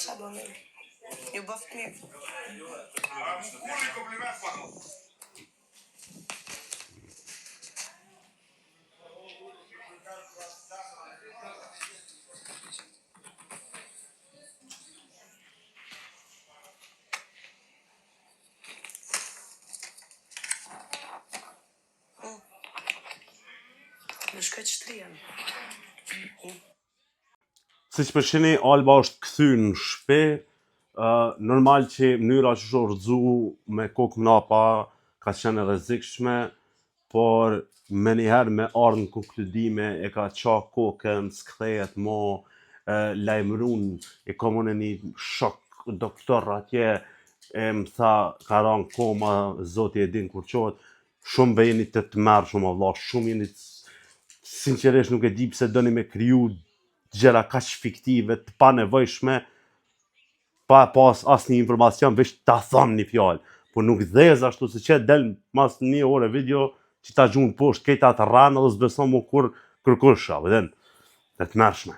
Qa do me? Ju bëft mirë. Kulli kompliment pa. Në shkoj të shtrihen. Si që përshini, Alba është këthy në shpe, normal që mënyra që është rëdzu me kokë mnapa ka qenë rrezikshme, por me njëherë me ardhë në konkludime e ka qa kokën, s'kthehet mo, lajmërun, e komune një shok doktor atje, e më tha, ka ranë koma, zoti e din kur qohet, shumë be jeni të merë shumë Allah, shumë jeni sinqerisht nuk e di pse doni me kriju gjëra kaq fiktive të pa nevojshme, pa pas asnjë informacion, veç ta thon një fjalë, po nuk dhez ashtu se që del mas një ore video që ta gjun poshtë këta të rranë dhe s'beson më kur kërkosha, vëden, e të mërshme.